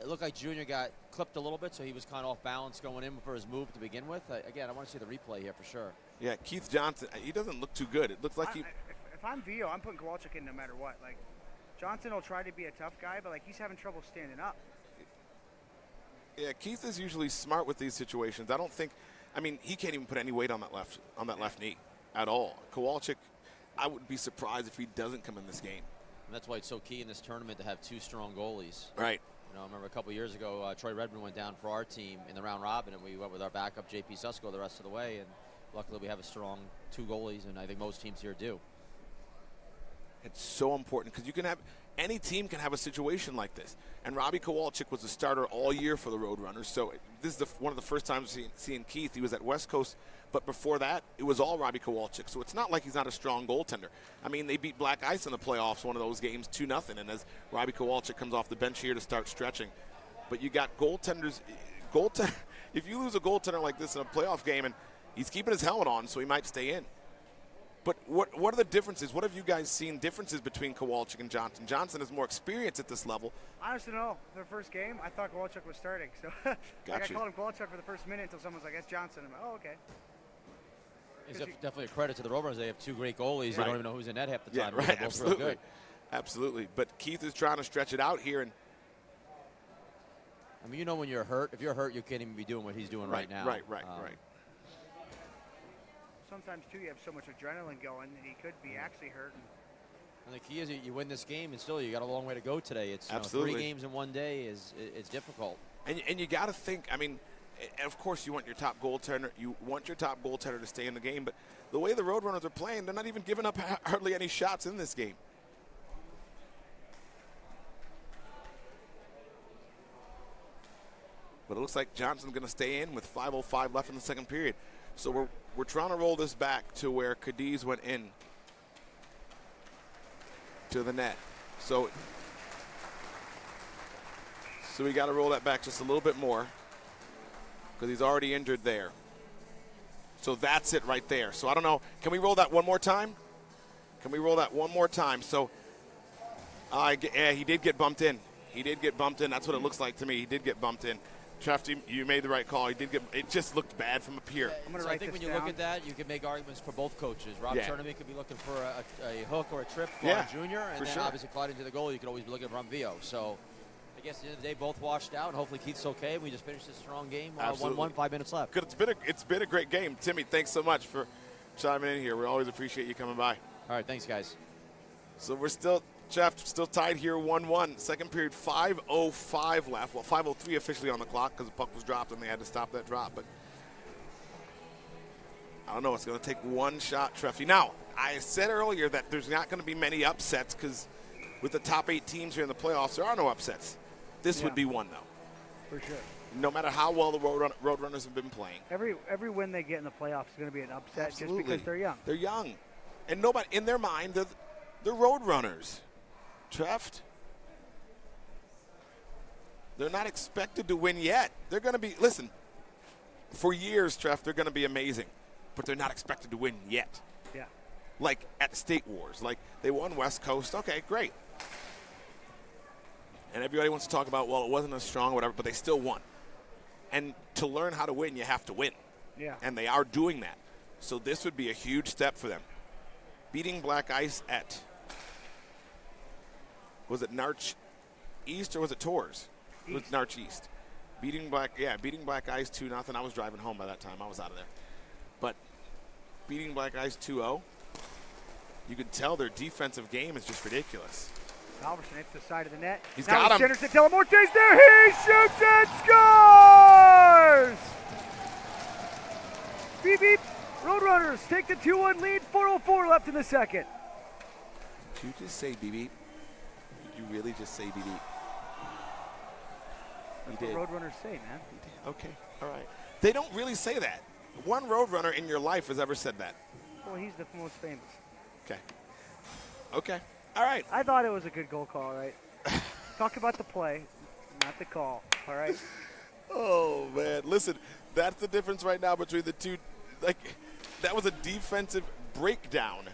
it looked like Junior got clipped a little bit, so he was kind of off balance going in for his move to begin with. Again, I want to see the replay here for sure. Yeah, Keith Johnson, he doesn't look too good. It looks like if I'm Vio, I'm putting Kowalczyk in no matter what. Like, Johnson will try to be a tough guy, but, like, he's having trouble standing up. Yeah, Keith is usually smart with these situations. I don't think, he can't even put any weight on that left knee at all. Kowalczyk, I would be surprised if he doesn't come in this game. And that's why it's so key in this tournament to have two strong goalies. Right. I remember a couple years ago, Troy Redmond went down for our team in the round robin, and we went with our backup, J.P. Susko, the rest of the way. And luckily we have a strong two goalies, and I think most teams here do. It's so important because you can have any team can have a situation like this. And Robbie Kowalczyk was a starter all year for the Roadrunners. So this is one of the first times seeing Keith. He was at West Coast, but before that, it was all Robbie Kowalczyk. So it's not like he's not a strong goaltender. I mean, they beat Black Ice in the playoffs, one of those games, 2-0. And as Robbie Kowalczyk comes off the bench here to start stretching. But you got goaltenders. If you lose a goaltender like this in a playoff game, and he's keeping his helmet on, so he might stay in. But what are the differences? What have you guys seen differences between Kowalczyk and Johnson? Johnson has more experience at this level. Honestly, no. The first game, I thought Kowalczyk was starting. So I called him Kowalczyk for the first minute until someone was like, "That's Johnson." I'm like, "Oh, okay." It's definitely a credit to the Roadrunners. They have 2 great goalies. They don't even know who's in net half the time. Yeah, right. Both Absolutely. real good. Absolutely. But Keith is trying to stretch it out here. And I mean, you know when you're hurt. If you're hurt, you can't even be doing what he's doing right now. Right. Sometimes, too, you have so much adrenaline going that he could be actually hurt. And the key is you win this game, and still you got a long way to go today. It's absolutely 3 games in one day it's difficult. And you got to think. I mean, of course you want your top goaltender. You want your top goaltender to stay in the game. But the way the Roadrunners are playing, they're not even giving up hardly any shots in this game. But it looks like Johnson's going to stay in with 5:05 left in the second period. So we're trying to roll this back to where Cadiz went in to the net. So we got to roll that back just a little bit more because he's already injured there. So that's it right there. So I don't know. Can we roll that one more time? Can we roll that one more time? So yeah, he did get bumped in. He did get bumped in. That's what it looks like to me. He did get bumped in. Trefty, you made the right call. He did get. It just looked bad from up here. So I think when you look at that, you can make arguments for both coaches. Rob Tournament could be looking for a hook or a trip for Junior, and then obviously Clyde into the goal. You could always be looking for Vio. So I guess at the end of the day, both washed out, and hopefully Keith's okay. We just finished this strong game. 1-1, 5 minutes left. Good. It's been a great game. Timmy, thanks so much for chiming in here. We always appreciate you coming by. All right, thanks, guys. So we're still tied here 1-1. Second period, 5:05 left. Well, 5:03 officially on the clock because the puck was dropped and they had to stop that drop. But I don't know. It's going to take one shot, Treffy. Now, I said earlier that there's not going to be many upsets because with the top 8 teams here in the playoffs, there are no upsets. This would be one, though. For sure. No matter how well the Roadrunners have been playing. Every win they get in the playoffs is going to be an upset just because they're young. They're young. And nobody, in their mind, they're Roadrunners. Treft, they're not expected to win yet. They're going to be, listen, for years, Treft, they're going to be amazing, but they're not expected to win yet. Yeah. Like at State Wars. Like they won West Coast. Okay, great. And everybody wants to talk about, well, it wasn't as strong or whatever, but they still won. And to learn how to win, you have to win. Yeah. And they are doing that. So this would be a huge step for them. Beating Black Ice at, was it Narch East or was it Tours? It was Narch East. Beating Black Ice 2-0. I was driving home by that time. I was out of there. But beating Black Ice 2-0, you can tell their defensive game is just ridiculous. Halverson hits the side of the net. He's got him. Centers to Telemorte's there. He shoots and scores! Beep, beep. Roadrunners take the 2-1 lead. 4:04 left in the second. Did you just say beep, beep? Did you really just say beep, beep? That's what Roadrunners say, man. Okay, all right. They don't really say that. One Roadrunner in your life has ever said that. Well, he's the most famous. Okay. All right. I thought it was a good goal call, right? Talk about the play, not the call, all right? Oh, man. Listen, that's the difference right now between the two. Like, that was a defensive breakdown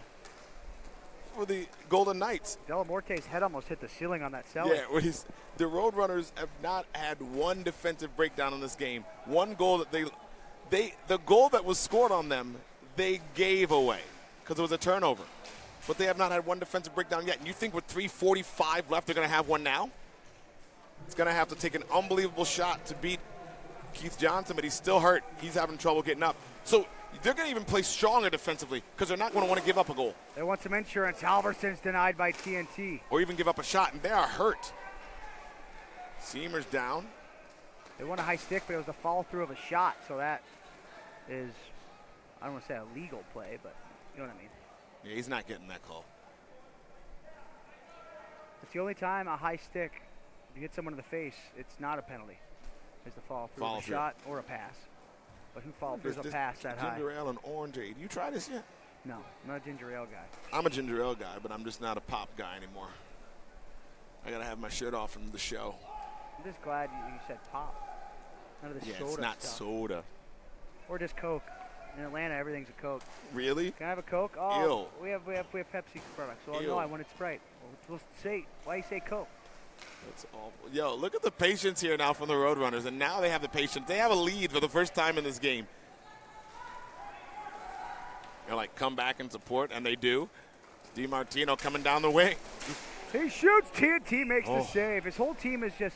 for the Golden Knights. Delamorte's head almost hit the ceiling on that cellar. Yeah, the Roadrunners have not had one defensive breakdown in this game. One goal that the goal that was scored on them, they gave away because it was a turnover. But they have not had one defensive breakdown yet. And you think with 3:45 left, they're going to have one now? It's going to have to take an unbelievable shot to beat Keith Johnson, but he's still hurt. He's having trouble getting up. So they're going to even play stronger defensively because they're not going to want to give up a goal. They want some insurance. Halverson's denied by TNT. Or even give up a shot, and they are hurt. Seamer's down. They want a high stick, but it was a follow-through of a shot, so that is, I don't want to say a legal play, but you know what I mean. Yeah, he's not getting that call. It's the only time a high stick, if you hit someone in the face, it's not a penalty. It's the follow through a shot or a pass. But who follow through a pass that high? Ginger ale and orangeade. You try this yet? No, I'm not a ginger ale guy. I'm a ginger ale guy, but I'm just not a pop guy anymore. I gotta have my shirt off from the show. I'm just glad you said pop. None of this soda it's not stuff. soda. Or just Coke. In Atlanta, everything's a Coke. Really? Can I have a Coke? Oh, Ew. we have Pepsi products. So Ew. no, I wanted Sprite. Well, it's supposed to say, why you say Coke? That's awful. Yo, look at the patience here now from the Roadrunners, and now they have the patience. They have a lead for the first time in this game. They're like, come back and support, and they do. DiMartino coming down the wing. He shoots. TNT makes the save. His whole team is just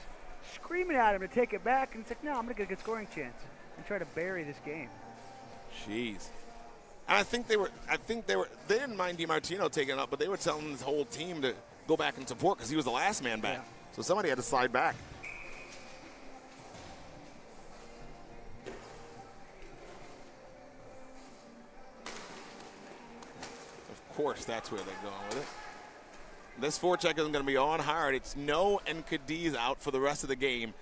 screaming at him to take it back, and it's like, no, I'm going to get a good scoring chance and try to bury this game. Jeez. And I think they didn't mind DiMartino taking it up, but they were telling his whole team to go back and support because he was the last man back. Yeah. So somebody had to slide back. Of course, that's where they're going with it. This forecheck isn't going to be on hard. It's No and Cadiz out for the rest of the game.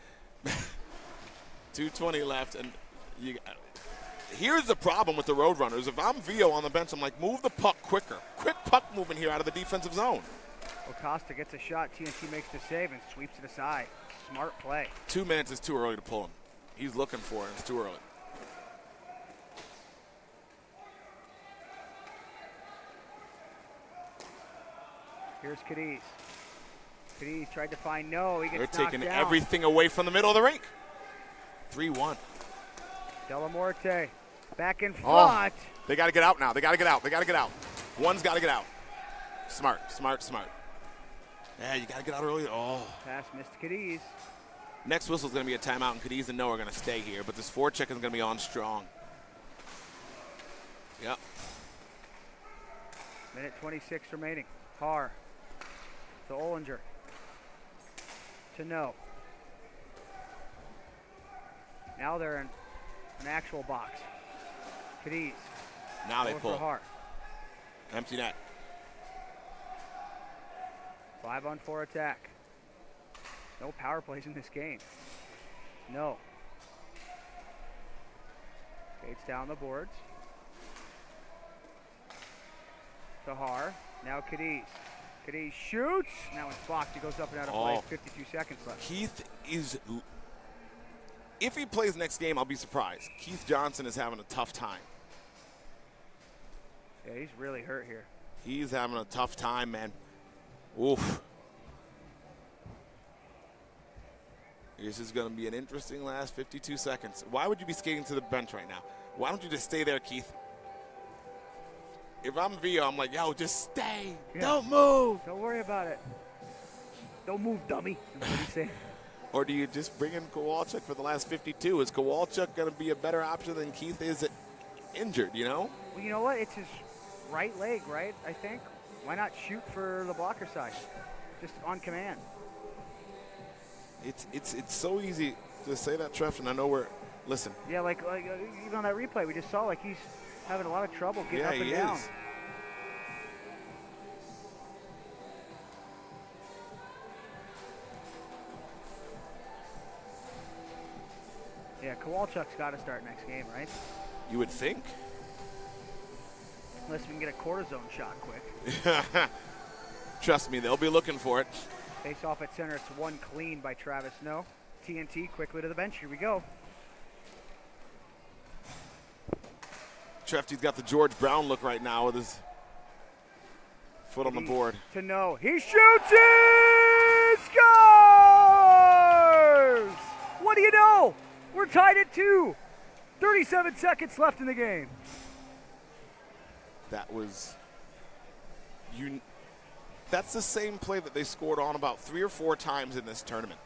2:20 left, and here's the problem with the Roadrunners. If I'm Vio on the bench, I'm like, move the puck quicker. Quick puck movement here out of the defensive zone. Acosta gets a shot. TNT makes the save and sweeps it aside. Smart play. 2 minutes is too early to pull him. He's looking for it. It's too early. Here's Cadiz. Cadiz tried to find No. He gets knocked They're taking down. everything away from the middle of the rink. 3-1. Delamorte back in front. They got to get out now. They got to get out. They got to get out. One's got to get out. Smart. Yeah, you got to get out early. Pass missed Cadiz. Next whistle is going to be a timeout, and Cadiz and No are going to stay here, but this forecheck is going to be on strong. Yep. Minute 26 remaining. Har to Ollinger. To No. Now they're in an actual box. Cadiz. Now they pull. For Har. Empty net. 5-on-4 attack. No power plays in this game. No. Skates down the boards. To Har. Now Cadiz. Cadiz shoots. Now it's blocked. He goes up and out of play. 52 seconds left. Keith is, if he plays next game, I'll be surprised. Keith Johnson is having a tough time. Yeah, he's really hurt here. He's having a tough time, man. Oof. This is going to be an interesting last 52 seconds. Why would you be skating to the bench right now? Why don't you just stay there, Keith? If I'm Vio, I'm like, yo, just stay. Yeah. Don't move. Don't worry about it. Don't move, dummy. That's what he's saying. Or do you just bring in Kowalczyk for the last 52? Is Kowalczyk going to be a better option than Keith is injured, you know? Well, you know what? It's his right leg, right, I think? Why not shoot for the blocker side? Just on command. It's so easy to say that, Trev, and I know we're – listen. Yeah, like even on that replay, we just saw like he's having a lot of trouble getting up and down. Is. Yeah, Kowalczyk's got to start next game, right? You would think. Unless we can get a cortisone shot quick. Trust me, they'll be looking for it. Face off at center. It's one clean by Travis No. TNT quickly to the bench. Here we go. Trefty's got the George Brown look right now with his foot on the board. To No. He shoots it! Scores! What do you know? We're tied at 2. 37 seconds left in the game. That was that's the same play that they scored on about 3 or 4 times in this tournament.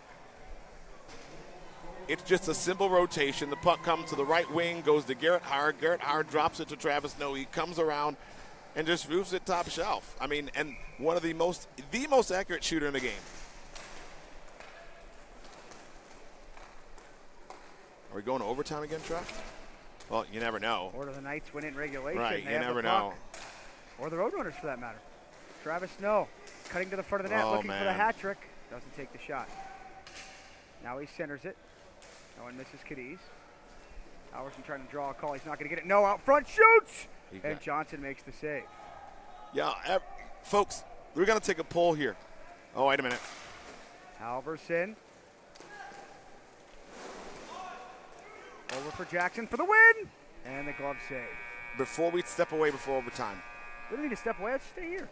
It's just a simple rotation. The puck comes to the right wing, goes to Garrett Hard. Garrett Hard drops it to Travis No. He comes around and just roofs it top shelf. I mean, and one of the most accurate shooter in the game. Are we going to overtime again, Trev? Well, you never know. Or do the Knights win in regulation? Right, you never know. Or the Roadrunners, for that matter. Travis Snow cutting to the front of the net, Oh, looking for the man. hat trick. Doesn't take the shot. Now he centers it. No one misses Cadiz. Alverson trying to draw a call. He's not going to get it. No, out front, shoots! And Johnson makes the save. Yeah, folks, we're going to take a poll here. Oh, wait a minute. Alverson. Over for Jackson for the win! And the glove save. Before we step away before overtime, We don't need to step away. Let's stay here.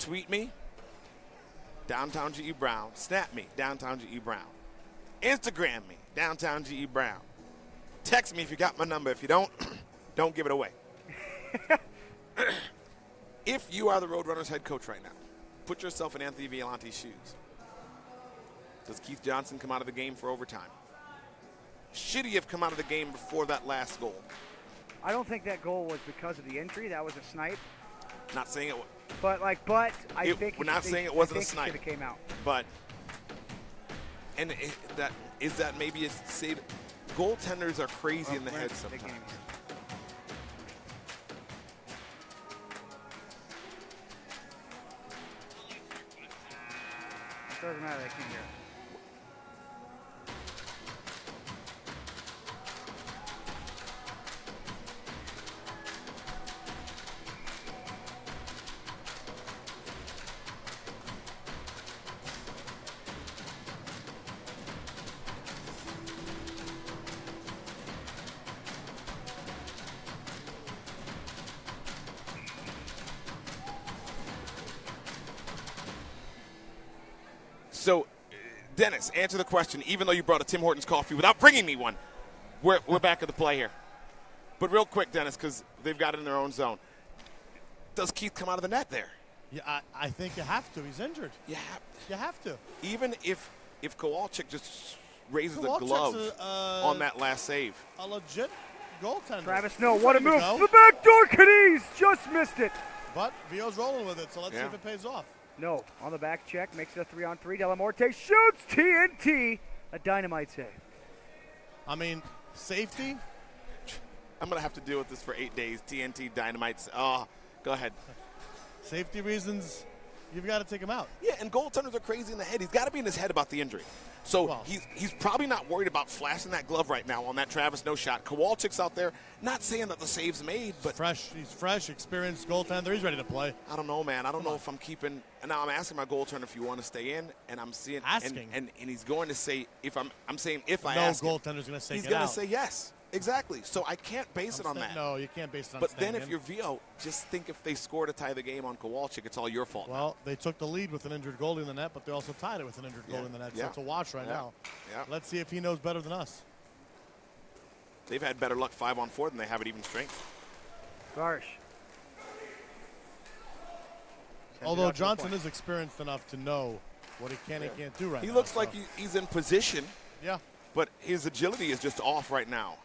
tweet me, Downtown GE Brown. Snap me, Downtown GE Brown. Instagram me, Downtown GE Brown. Text me if you got my number. If you don't, don't give it away. If you are the Roadrunners head coach right now, put yourself in Anthony Violante's shoes. Does Keith Johnson come out of the game for overtime? Should he have come out of the game before that last goal? I don't think that goal was because of the injury. That was a snipe. Not saying it was. But I think we're not saying it wasn't a snipe. Should have came out. But is that maybe a save? Goaltenders are crazy in the head sometimes. Doesn't matter. They can't hear. So, Dennis, answer the question. Even though you brought a Tim Hortons coffee without bringing me one, we're back at the play here. But real quick, Dennis, because they've got it in their own zone. Does Keith come out of the net there? Yeah, I think you have to. He's injured. Yeah. You have to. Even if Kowalczyk just raises the Kowalczyk's glove on that last save. A legit goaltender. Travis Snow, He's what a ready to move. go. The back door, Cadiz just missed it. But Vio's rolling with it, so let's see if it pays off. No, on the back check, makes it a 3-on-3. Delamorte shoots TNT, a dynamite save. I mean, safety. I'm going to have to deal with this for 8 days. TNT, dynamites. Oh, go ahead. Safety reasons, you've got to take him out. Yeah, and goaltenders are crazy in the head. He's got to be in his head about the injury. So he's probably not worried about flashing that glove right now on that Travis Snow shot. Kowalczyk's out there, not saying that the save's made, but he's fresh, experienced goaltender. He's ready to play. I don't know, man. I don't know if I'm keeping. And now I'm asking my goaltender if you want to stay in, and I'm seeing asking, and he's going to say if I'm saying if I no ask. No goaltender's going to say he's going to say yes. Exactly. So I can't base it on that. No, you can't base it on But then if you're Vio, just think if they score to tie the game on Kowalczyk, it's all your fault. Well, they took the lead with an injured goalie in the net, but they also tied it with an injured goalie in the net. So it's a wash right now. Yeah. Let's see if he knows better than us. They've had better luck 5-on-4 than they have at even strength. Garsh. Although Johnson is experienced enough to know what he can and can't do right now. He looks like he's in position. Yeah. But his agility is just off right now.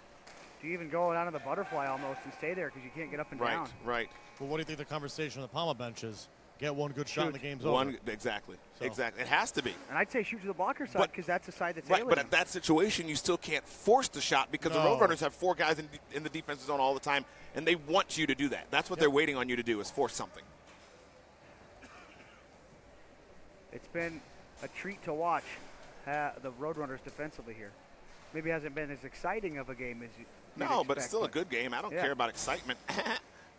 Do you even go down to the butterfly almost and stay there because you can't get up and down? Right. Well, what do you think the conversation on the PAMA bench is? Get one good shot and the game's over. Exactly. Exactly. It has to be. And I'd say shoot to the blocker side because that's the side that's right. But at that situation, you still can't force the shot because the Roadrunners have 4 guys in the defensive zone all the time, and they want you to do that. That's what they're waiting on you to do is force something. It's been a treat to watch the Roadrunners defensively here. Maybe it hasn't been as exciting of a game as you expect, but it's still a good game. I don't care about excitement.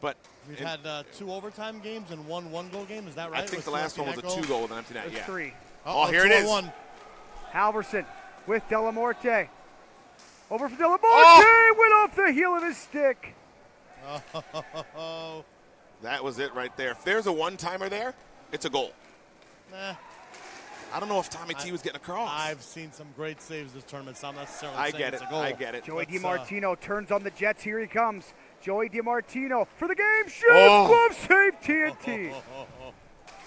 But we've had 2 overtime games and 1 one-goal game. Is that right? I think the last one was a 2-goal with an empty net. It's 3. Oh, here it is. 2-1. Halverson with Delamorte. Over for Delamorte. Went off the heel of his stick. Oh. That was it right there. If there's a one-timer there, it's a goal. Nah. I don't know if Tommy T was getting across. I've seen some great saves this tournament, so I'm not necessarily I saying get it's it. a goal. I get it. Joey DiMartino turns on the Jets. Here he comes. Joey DiMartino for the game. Shoots. Glove save. TNT.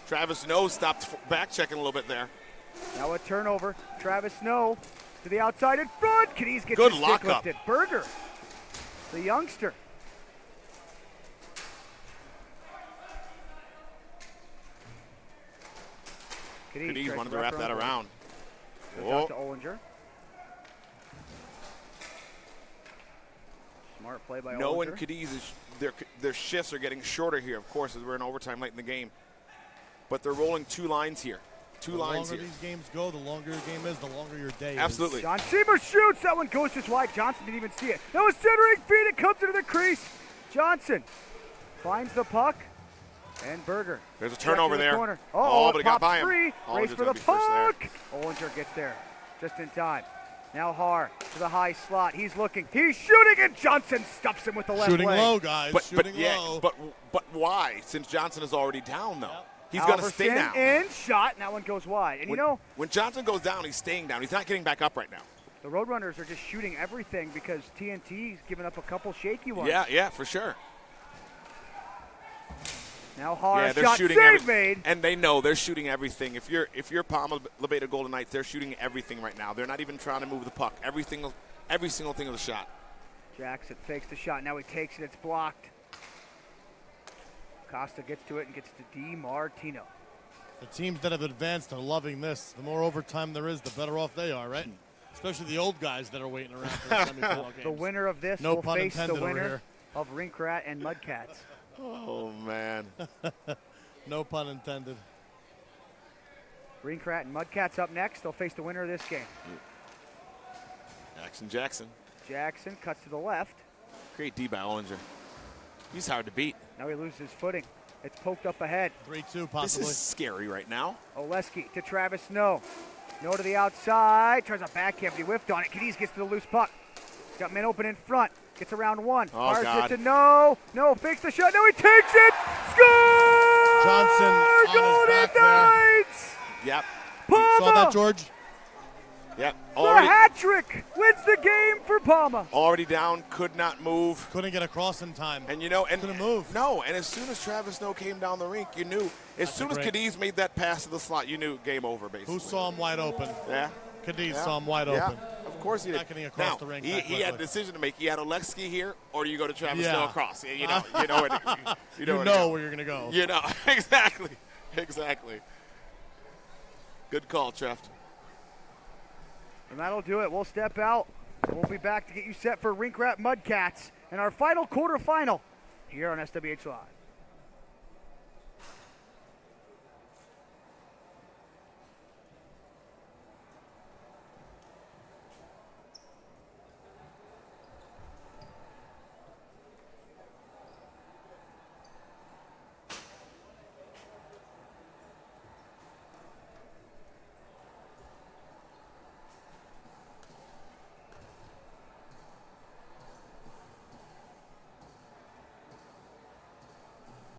Travis Snow stopped back checking a little bit there. Now a turnover. Travis Snow to the outside in front. Cadiz gets Good his lock stick up. lifted. Berger, the youngster. Cadiz wanted to wrap that around. Out to Ollinger. Smart play by Ollinger. No, and Cadiz, their shifts are getting shorter here, of course, as we're in overtime late in the game. but they're rolling 2 lines here. Two lines here. The longer these games go, the longer your game is, the longer your day Absolutely. is. John Seamer shoots. That one goes just wide. Johnson didn't even see it. That was centering feed. It comes into the crease. Johnson finds the puck. And Berger. There's a turnover there. Corner. Oh, but it got by him. Free. Ollinger's Race for the puck. Ollinger gets there just in time. Now Haar to the high slot. He's looking. He's shooting, and Johnson stuffs him with the left Shooting leg. low, guys. Shooting low. But why? Since Johnson is already down, though. Yep. He's going to stay down. And shot, and that one goes wide. And when Johnson goes down, he's staying down. He's not getting back up right now. The Roadrunners are just shooting everything because TNT's given up a couple shaky ones. Yeah, for sure. Now Haar they're shot, shooting save made. And they know they're shooting everything. If you're PAMA Labeda Golden Knights, they're shooting everything right now. They're not even trying to move the puck. Every single thing of the shot. Jackson fakes the shot. Now he takes it. It's blocked. Costa gets to it and gets to DiMartino. The teams that have advanced are loving this. The more overtime there is, the better off they are, right? Especially the old guys that are waiting around for the semifinal games. The winner of this No will pun face the intended over winner here. of Rink Rat and Mudcats. Oh, man. No pun intended. Rink Rat and Mudcats up next. They'll face the winner of this game. Jackson. Jackson cuts to the left. Great D by Ollinger. He's hard to beat. Now he loses footing. It's poked up ahead. 3-2 possibly. This is scary right now. Oleski to Travis Snow. Snow to the outside. Tries a backhand, but he whiffed on it. Cadiz gets to the loose puck. Got men open in front. Gets around one. Oh, Fires God. it to No. No, fakes the shot. No, he takes it. Score! Johnson on his Golden back there. Knights! Yep. PAMA! Saw that, George? Yep. The hat trick wins the game for PAMA. Already down, could not move. Couldn't get across in time. And couldn't move. No, and as soon as Travis Snow came down the rink, you knew. As soon as Cadiz made that pass to the slot, you knew game over, basically. Who saw him wide open? Yeah. Cadiz saw him wide open. Of course he did. Not getting across the rink. He had a decision to make. He had Oleski here, or do you go to Travis Yeah. Snow across? You know where You know where you're going to go. You know, exactly. Good call, Trev. And that'll do it. We'll step out. We'll be back to get you set for Rink Rat Mudcats and our final quarterfinal here on SWH Live.